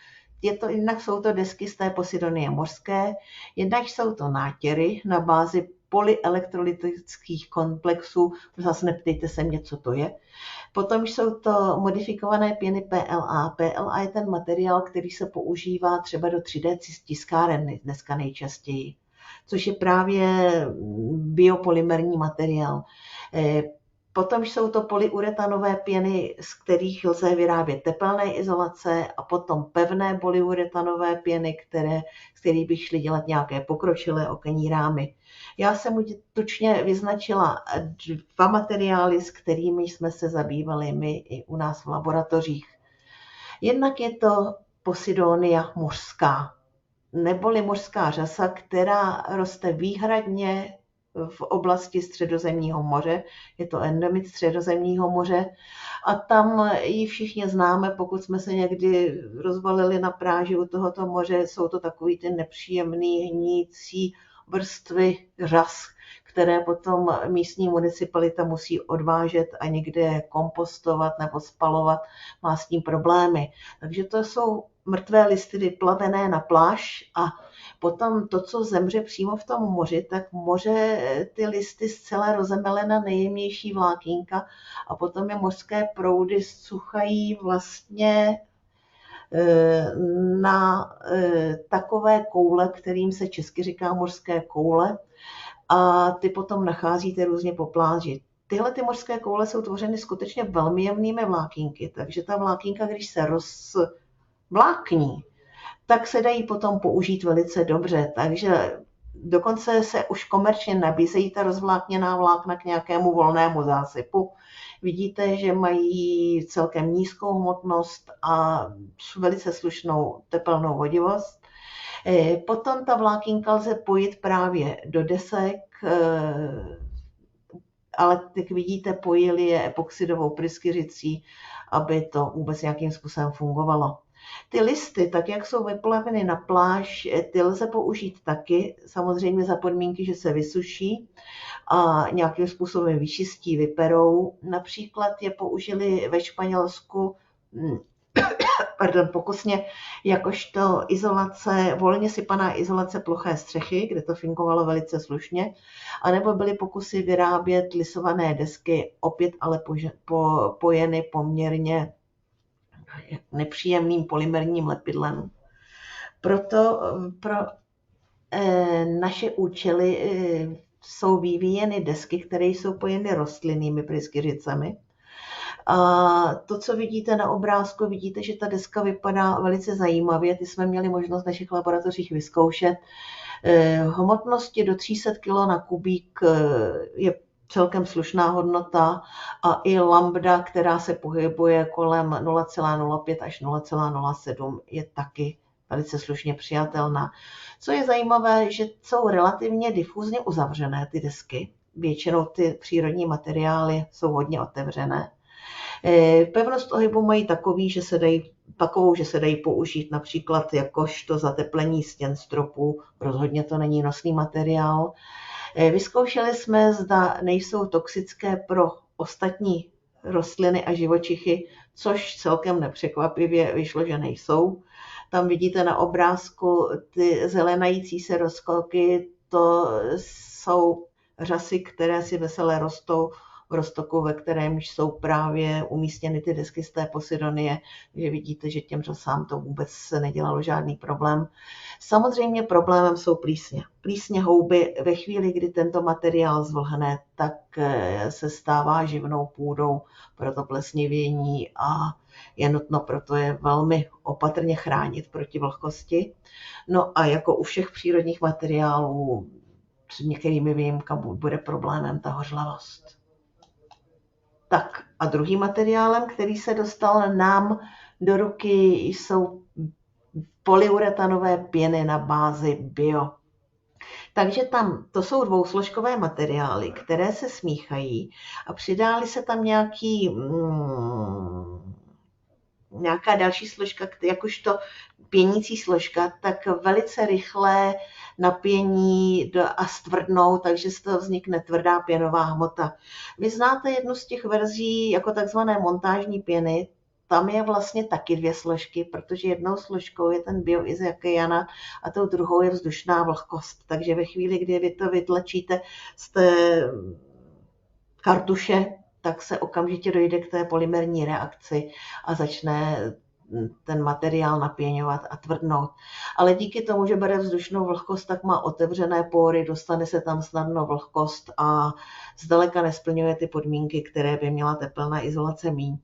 Jednak jsou to desky z té Posidonie mořské, jednak jsou to nátěry na bázi polyelektrolytických komplexů, zase neptejte se mě, co to je. Potom jsou to modifikované pěny PLA. PLA je ten materiál, který se používá třeba do 3D tiskáren dneska nejčastěji, což je právě biopolymerní materiál. Potom jsou to polyuretanové pěny, z kterých lze vyrábět tepelné izolace a potom pevné polyuretanové pěny, z kterých by šly dělat nějaké pokročilé okenní rámy. Já jsem tučně vyznačila 2 materiály, s kterými jsme se zabývali my i u nás v laboratořích. Jednak je to Posidonia mořská, neboli mořská řasa, která roste výhradně v oblasti Středozemního moře. Je to endemit Středozemního moře a tam ji všichni známe, pokud jsme se někdy rozvalili na pláži u tohoto moře. Jsou to takový ty nepříjemný hnící vrstvy řas, které potom místní municipalita musí odvážet a někde kompostovat nebo spalovat, má s tím problémy. Takže to jsou mrtvé listy vyplavené na pláž a potom to, co zemře přímo v tom moři, tak moře ty listy zcela rozemele na nejjemnější vlákínka a potom je mořské proudy zsuchají vlastně na takové koule, kterým se česky říká mořské koule a ty potom nacházíte různě po pláži. Tyhle ty mořské koule jsou tvořeny skutečně velmi jemnými vlákínky, takže ta vlákínka, když se rozvlákní, tak se dají potom použít velice dobře. Takže dokonce se už komerčně nabízejí ta rozvlákněná vlákna k nějakému volnému zásypu. Vidíte, že mají celkem nízkou hmotnost a velice slušnou tepelnou vodivost. Potom ta vlákínka lze pojit právě do desek, ale jak vidíte, pojili je epoxidovou pryskyřicí, aby to vůbec nějakým způsobem fungovalo. Ty listy, tak jak jsou vyplaveny na pláž, ty lze použít taky, samozřejmě za podmínky, že se vysuší. a nějakým způsobem vyčistí, vyperou. Například je použili ve Španělsku pokusně jakožto izolace, volně sypaná izolace ploché střechy, kde to fungovalo velice slušně, anebo byly pokusy vyrábět lisované desky, opět ale pojeny poměrně nepříjemným polymerním lepidlem. Proto pro naše účely jsou vyvíjeny desky, které jsou pojeny rostlinnými pryskyřicemi. A to, co vidíte na obrázku, vidíte, že ta deska vypadá velice zajímavě. Ty jsme měli možnost v našich laboratořích vyzkoušet. Hmotnosti do 300 kg na kubík je celkem slušná hodnota a i lambda, která se pohybuje kolem 0,05 až 0,07, je taky velice slušně přijatelná. Co je zajímavé, že jsou relativně difuzně uzavřené ty desky. Většinou ty přírodní materiály jsou hodně otevřené. Pevnost ohybu mají takovou, že se dají použít například jakožto zateplení stěn stropů. Rozhodně to není nosný materiál. Vyzkoušeli jsme, zda nejsou toxické pro ostatní rostliny a živočichy, což celkem nepřekvapivě vyšlo, že nejsou. Tam vidíte na obrázku ty zelenající se rozkoky, to jsou řasy, které si veselé rostou v roztoku, ve kterém jsou právě umístěny ty desky z té Posidonie, že vidíte, že těm řasám to vůbec se nedělalo žádný problém. Samozřejmě problémem jsou plísně. Plísně houby ve chvíli, kdy tento materiál zvlhne, tak se stává živnou půdou pro to plesnivění a je nutno proto je velmi opatrně chránit proti vlhkosti. No a jako u všech přírodních materiálů s některými výjimkami bude problémem ta hořlavost. Tak a druhým materiálem, který se dostal nám do ruky, jsou polyuretanové pěny na bázi bio. Takže tam to jsou dvousložkové materiály, které se smíchají a přidály se tam nějaká další složka, jakožto pěnící složka, tak velice rychlé napění a stvrdnou, takže z toho vznikne tvrdá pěnová hmota. Vy znáte jednu z těch verzí jako takzvané montážní pěny, tam je vlastně taky dvě složky, protože jednou složkou je ten bioizokyana a tou druhou je vzdušná vlhkost. Takže ve chvíli, kdy vy to vytlačíte z té kartuše, tak se okamžitě dojde k té polymerní reakci a začne ten materiál napěňovat a tvrdnout. Ale díky tomu, že bere vzdušnou vlhkost, tak má otevřené pory, dostane se tam snadno vlhkost a zdaleka nesplňuje ty podmínky, které by měla tepelná izolace mít.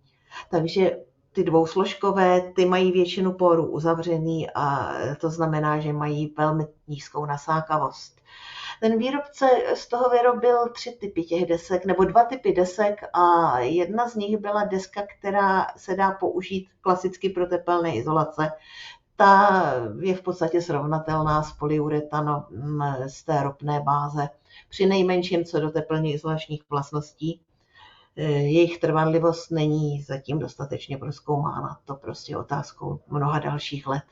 Takže ty dvousložkové, ty mají většinu porů uzavřený a to znamená, že mají velmi nízkou nasákavost. Ten výrobce z toho vyrobil 3 typy těch desek, nebo 2 typy desek a jedna z nich byla deska, která se dá použít klasicky pro tepelné izolace. Ta je v podstatě srovnatelná s polyuretanem z té ropné báze, při nejmenším co do tepelně izolačních vlastností. Jejich trvanlivost není zatím dostatečně prozkoumána, to prostě otázkou mnoha dalších let.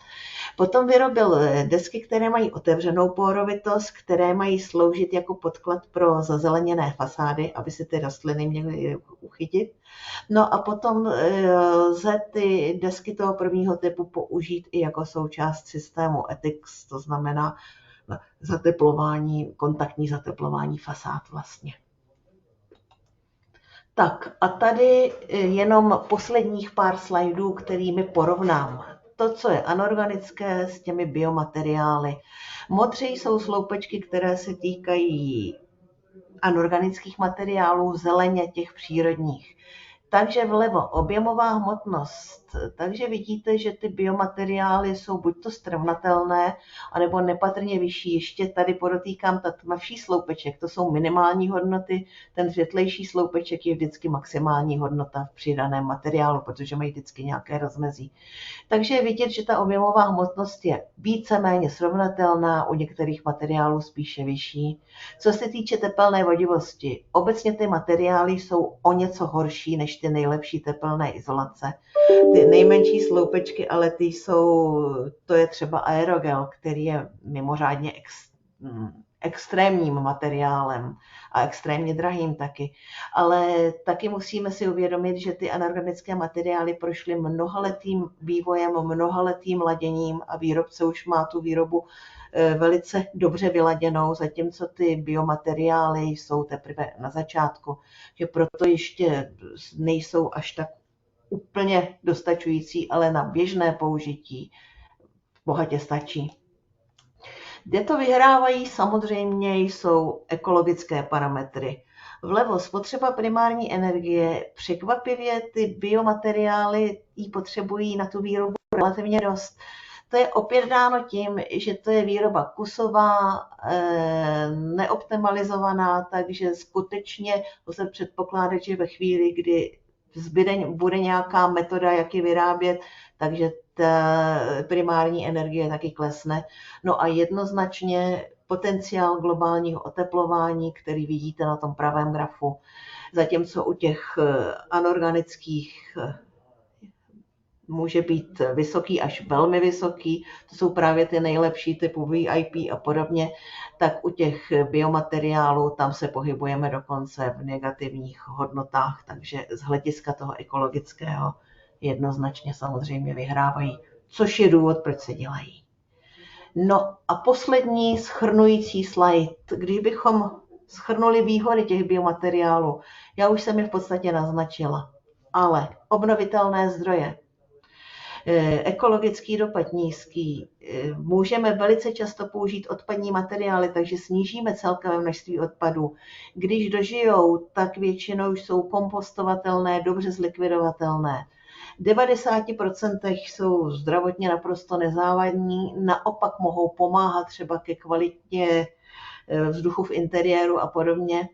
Potom vyrobil desky, které mají otevřenou porovitost, které mají sloužit jako podklad pro zazeleněné fasády, aby si ty rostliny měly uchytit. No a potom lze ty desky toho prvního typu použít i jako součást systému ETICS, to znamená zateplování, kontaktní zateplování fasád vlastně. Tak a tady jenom posledních pár slajdů, kterými porovnám to, co je anorganické, s těmi biomateriály. Modří jsou sloupečky, které se týkají anorganických materiálů, zeleně těch přírodních. Takže vlevo objemová hmotnost. Takže vidíte, že ty biomateriály jsou buď to strvnatelné, anebo nepatrně vyšší. Ještě tady podotýkám ta tmavší sloupeček, to jsou minimální hodnoty, ten světlejší sloupeček je vždycky maximální hodnota v přidaném materiálu, protože mají vždycky nějaké rozmezí. Takže je vidět, že ta objemová hmotnost je víceméně srovnatelná, u některých materiálů spíše vyšší. Co se týče tepelné vodivosti, obecně ty materiály jsou o něco horší než ty nejlepší tepelné izolace. Ty nejmenší sloupečky, ale to je třeba aerogel, který je mimořádně extrémním materiálem a extrémně drahým taky. Ale taky musíme si uvědomit, že ty anorganické materiály prošly mnohaletým vývojem, mnohaletým laděním a výrobce už má tu výrobu velice dobře vyladěnou, zatímco ty biomateriály jsou teprve na začátku, že proto ještě nejsou až tak úplně dostačující, ale na běžné použití bohatě stačí. Kde to vyhrávají samozřejmě jsou ekologické parametry. Vlevo spotřeba primární energie, překvapivě ty biomateriály ji potřebují na tu výrobu relativně dost. To je opět dáno tím, že to je výroba kusová, neoptimalizovaná, takže skutečně lze předpokládat, že ve chvíli, kdy bude nějaká metoda, jak ji vyrábět, takže ta primární energie taky klesne. No a jednoznačně potenciál globálního oteplování, který vidíte na tom pravém grafu, zatímco u těch anorganických může být vysoký až velmi vysoký, to jsou právě ty nejlepší typu VIP a podobně, tak u těch biomateriálů tam se pohybujeme dokonce v negativních hodnotách, takže z hlediska toho ekologického jednoznačně samozřejmě vyhrávají, což je důvod, proč se dělají. No a poslední shrnující slide, když bychom shrnuli výhody těch biomateriálů, já už jsem je v podstatě naznačila, ale obnovitelné zdroje, ekologický dopad nízký, můžeme velice často použít odpadní materiály, takže snížíme celkové množství odpadů. Když dožijou, tak většinou jsou kompostovatelné, dobře zlikvidovatelné. V 90% jsou zdravotně naprosto nezávadní, naopak mohou pomáhat třeba ke kvalitě vzduchu v interiéru a podobně.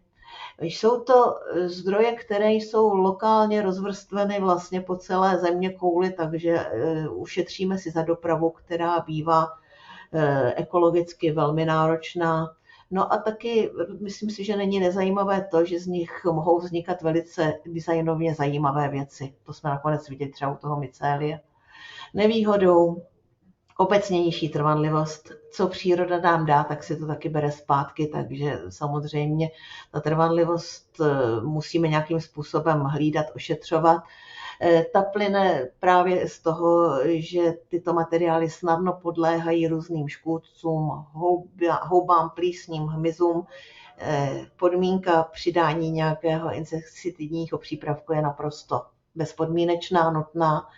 Jsou to zdroje, které jsou lokálně rozvrstveny vlastně po celé zeměkouli, takže ušetříme si za dopravu, která bývá ekologicky velmi náročná. No a taky myslím si, že není nezajímavé to, že z nich mohou vznikat velice designově zajímavé věci. To jsme nakonec viděli třeba u toho mycélia. Nevýhodou obecně nižší trvanlivost. Co příroda nám dá, tak si to taky bere zpátky, takže samozřejmě ta trvanlivost musíme nějakým způsobem hlídat, ošetřovat. Ta plyne právě z toho, že tyto materiály snadno podléhají různým škůdcům, houbám, plísním, hmyzům. Podmínka přidání nějakého insekticidního přípravku je naprosto bezpodmínečná, nutná.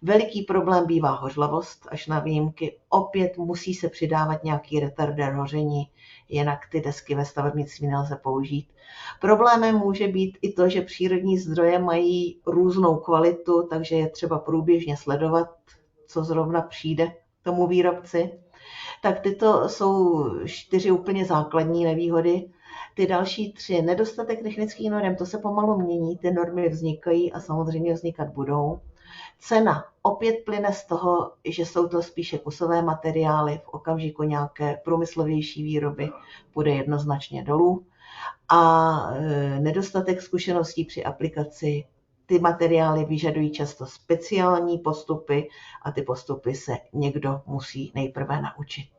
Veliký problém bývá hořlavost, až na výjimky. Opět musí se přidávat nějaký retardér hoření, jinak ty desky ve stavebnictví nelze použít. Problémem může být i to, že přírodní zdroje mají různou kvalitu, takže je třeba průběžně sledovat, co zrovna přijde tomu výrobci. Tak tyto jsou 4 úplně základní nevýhody. Ty další 3, nedostatek technických norm, to se pomalu mění, ty normy vznikají a samozřejmě vznikat budou. Cena opět plyne z toho, že jsou to spíše kusové materiály, v okamžiku nějaké průmyslovější výroby bude jednoznačně dolů. A nedostatek zkušeností při aplikaci, ty materiály vyžadují často speciální postupy a ty postupy se někdo musí nejprve naučit.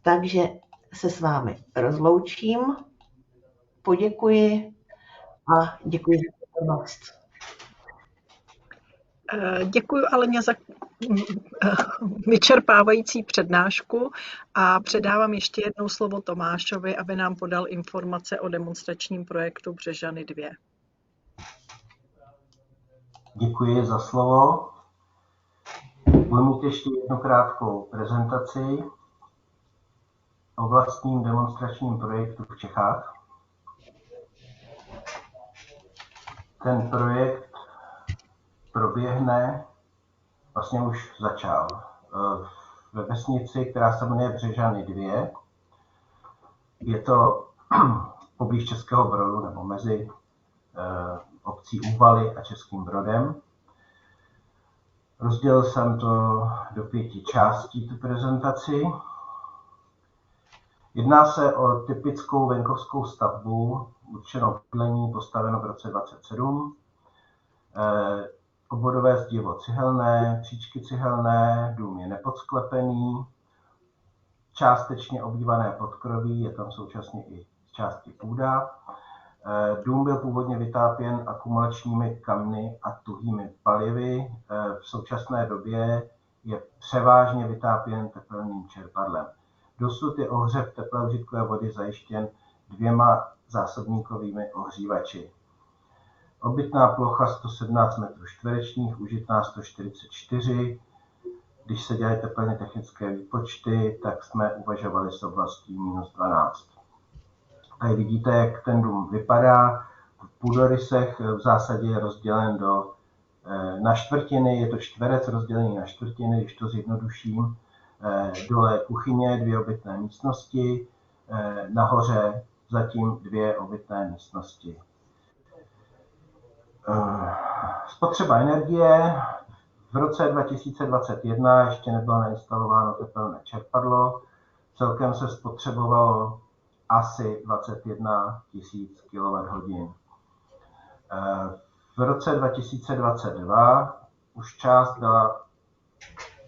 Takže se s vámi rozloučím, poděkuji a děkuji za pozornost. Děkuji Aleně za vyčerpávající přednášku a předávám ještě jednou slovo Tomášovi, aby nám podal informace o demonstračním projektu Břežany 2. Děkuji za slovo. Budu mít ještě jednu krátkou prezentaci o vlastním demonstračním projektu v Čechách. Ten projekt proběhne, vlastně už začal, ve vesnici, která se jmenuje Břežany 2. Je to poblíž Českého Brodu, nebo mezi obcí Úvaly a Českým Brodem. Rozdělil jsem to do 5 částí, tu prezentaci. Jedná se o typickou venkovskou stavbu, určenou k bydlení, postavenou v roce 27. Obvodové zdivo cihelné, příčky cihelné, dům je nepodsklepený. částečně obývané podkroví, je tam současně i z části půda. Dům byl původně vytápěn akumulačními kamny a tuhými palivy. V současné době je převážně vytápěn tepelným čerpadlem. Dosud je ohřev teplé užitkové vody zajištěn 2 zásobníkovými ohřívači. Obytná plocha 117 m2, užitná 144. Když se dělají teplně technické výpočty, tak jsme uvažovali s oblastí -12. Tady vidíte, jak ten dům vypadá. V půdorysech v zásadě je rozdělen na čtvrtiny, je to čtverec rozdělený na čtvrtiny, když to zjednoduším. Dole kuchyně, 2 obytné místnosti, nahoře zatím 2 obytné místnosti. Spotřeba energie. V roce 2021 ještě nebylo nainstalováno tepelné čerpadlo. Celkem se spotřebovalo asi 21 000 kWh. V roce 2022 už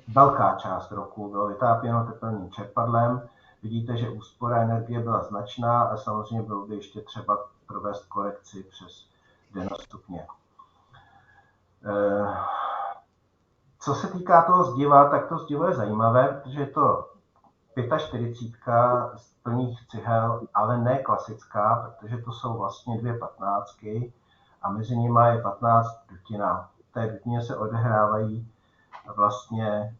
velká část roku bylo vytápěno tepelným čerpadlem. Vidíte, že úspora energie byla značná a samozřejmě bylo by ještě třeba provést korekci přes 1 stupně. Co se týká toho zdiva, tak to zdivo je zajímavé, protože je to 45 z plných cihel, ale ne klasická, protože to jsou vlastně 2 patnáctky a mezi nimi je 15 dutina. V té dutině se odehrávají vlastně,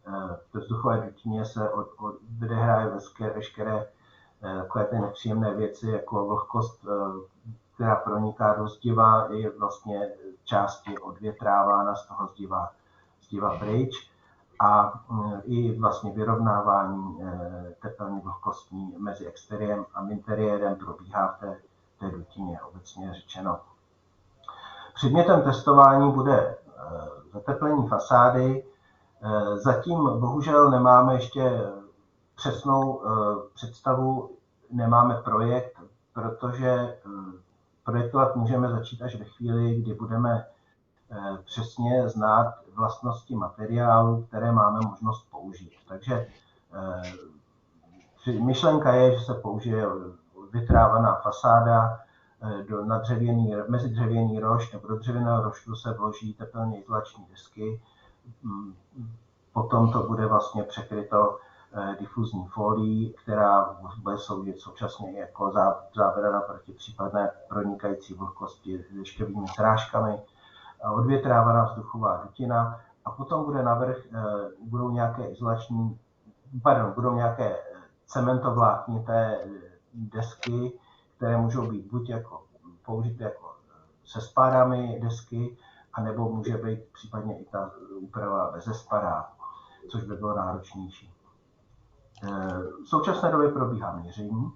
ve vzduchové dutině se odehrávají veškeré takové ty nepříjemné věci, jako vlhkost, která proniká do zdiva, je vlastně části odvětrávána z toho zdiva pryč a i vlastně vyrovnávání tepelně vlhkostní mezi exteriérem a interiérem probíhá v té dutině, obecně řečeno. Předmětem testování bude zateplení fasády. Zatím bohužel nemáme ještě přesnou představu, nemáme projekt, protože projektovat můžeme začít až ve chvíli, kdy budeme přesně znát vlastnosti materiálu, které máme možnost použít. Takže myšlenka je, že se použije vytrávaná fasáda mezi dřevěný rošt, nebo do dřevěného roštu se vloží tepelně izolační desky, potom to bude vlastně překryto difuzní folií, která bude sloužit současně jako zábrana proti případné pronikající vlhkosti dešťovými srážkami, odvětrávaná vzduchová dutina a potom bude navrch, budou nějaké cementovláknité desky, které můžou být buď použity jako se spárami desky, anebo může být případně i ta úprava bez spará, což by bylo náročnější. V současné době probíhá měření.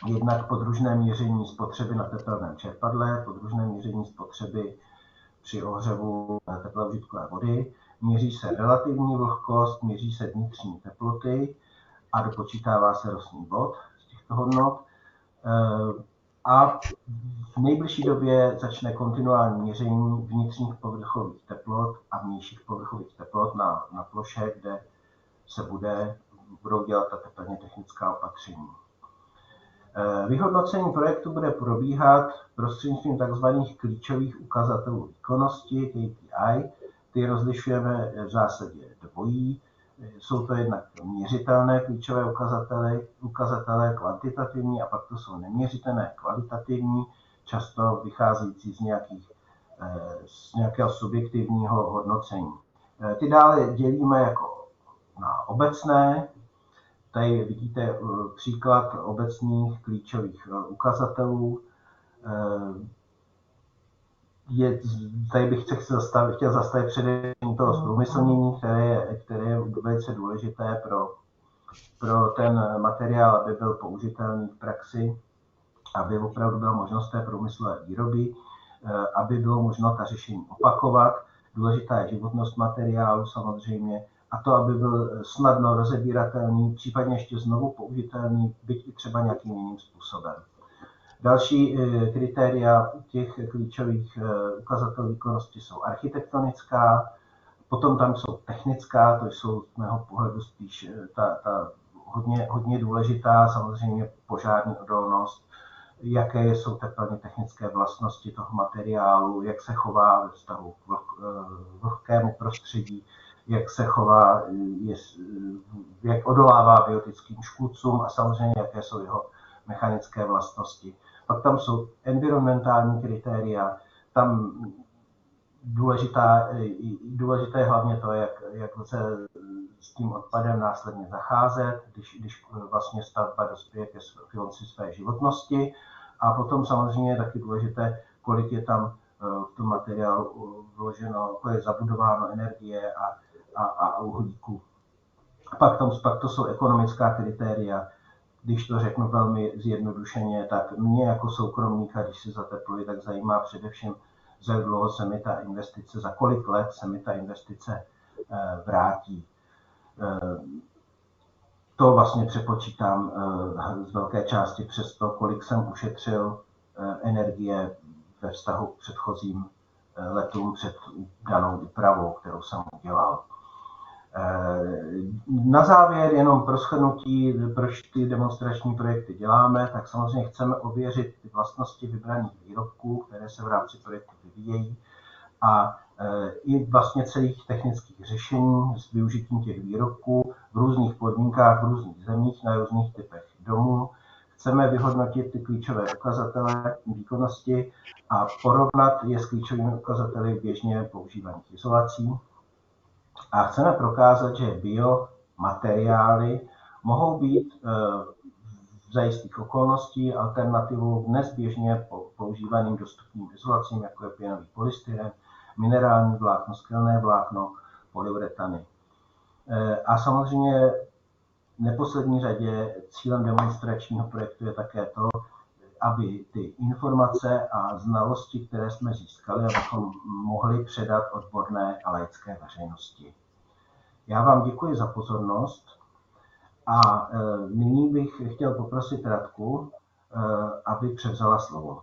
Jednak podružné měření spotřeby na tepelném čerpadle, podružné měření spotřeby při ohřevu teplé užitkové vody. Měří se relativní vlhkost, měří se vnitřní teploty a dopočítává se rostný bod z těchto hodnot. A v nejbližší době začne kontinuální měření vnitřních povrchových teplot a vnějších povrchových teplot na ploše, kde se budou dělat ta teplně technická opatření. Vyhodnocení projektu bude probíhat prostřednictvím tzv. Klíčových ukazatelů výkonnosti, KPI. Ty rozlišujeme v zásadě dvojí. Jsou to jednak měřitelné klíčové ukazatele kvantitativní a pak to jsou neměřitelné kvalitativní, často vycházející z nějakého subjektivního hodnocení. Ty dále dělíme jako na obecné. Tady vidíte příklad obecných klíčových ukazatelů. Tady bych chtěl zastavit především toho zprůmyslnění, které je velice důležité pro ten materiál, aby byl použitelný v praxi, aby opravdu byla možnost té průmyslové výroby, aby bylo možno ta řešení opakovat. Důležitá je životnost materiálu samozřejmě a to, aby byl snadno rozebíratelný, případně ještě znovu použitelný, byť i třeba nějakým jiným způsobem. Další kritéria těch klíčových ukazatelů výkonnosti jsou architektonická, potom tam jsou technická, to jsou z mého pohledu spíš ta hodně důležitá, samozřejmě požární odolnost, jaké jsou teplně technické vlastnosti toho materiálu, jak se chová ve vztahu k vlhkému prostředí, jak se chová, jak odolává biotickým škůdcům a samozřejmě, jaké jsou jeho mechanické vlastnosti. Pak tam jsou environmentální kritéria, tam důležité je hlavně to, jak lze s tím odpadem následně zacházet, když vlastně stavba dospěje ke konci své životnosti. A potom samozřejmě je taky důležité, kolik je tam v tom materiálu vloženo, kolik je zabudováno energie a uhlíku. Pak to jsou ekonomická kritéria. Když to řeknu velmi zjednodušeně, tak mě jako soukromníka, když si zatepluji, tak zajímá především, za jak dlouho se mi ta investice, za kolik let se mi ta investice vrátí. To vlastně přepočítám z velké části přes to, kolik jsem ušetřil energie ve vztahu k předchozím letům před danou úpravou, kterou jsem udělal. Na závěr jenom pro shrnutí, proč ty demonstrační projekty děláme, tak samozřejmě chceme ověřit ty vlastnosti vybraných výrobků, které se v rámci projektu vyvíjejí, a i vlastně celých technických řešení s využitím těch výrobků v různých podmínkách, v různých zemích, na různých typech domů. Chceme vyhodnotit ty klíčové ukazatele výkonnosti a porovnat je s klíčovými ukazateli běžně používaných izolací. A chceme prokázat, že biomateriály mohou být za jistých okolností alternativou dnes běžně používaným dostupným izolacím, jako je pěnový polystyren, minerální vlákno, sklené vlákno, polyuretany. A samozřejmě v neposlední řadě cílem demonstračního projektu je také to, aby ty informace a znalosti, které jsme získali, abychom mohli předat odborné a laické veřejnosti. Já vám děkuji za pozornost a nyní bych chtěl poprosit Radku, aby převzala slovo.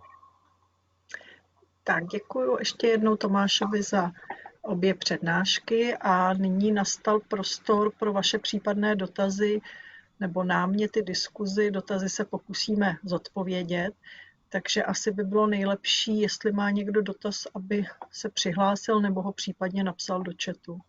Tak děkuji ještě jednou Tomášovi za obě přednášky a nyní nastal prostor pro vaše případné dotazy nebo náměty, diskuzi. Dotazy se pokusíme zodpovědět, takže asi by bylo nejlepší, jestli má někdo dotaz, aby se přihlásil nebo ho případně napsal do chatu.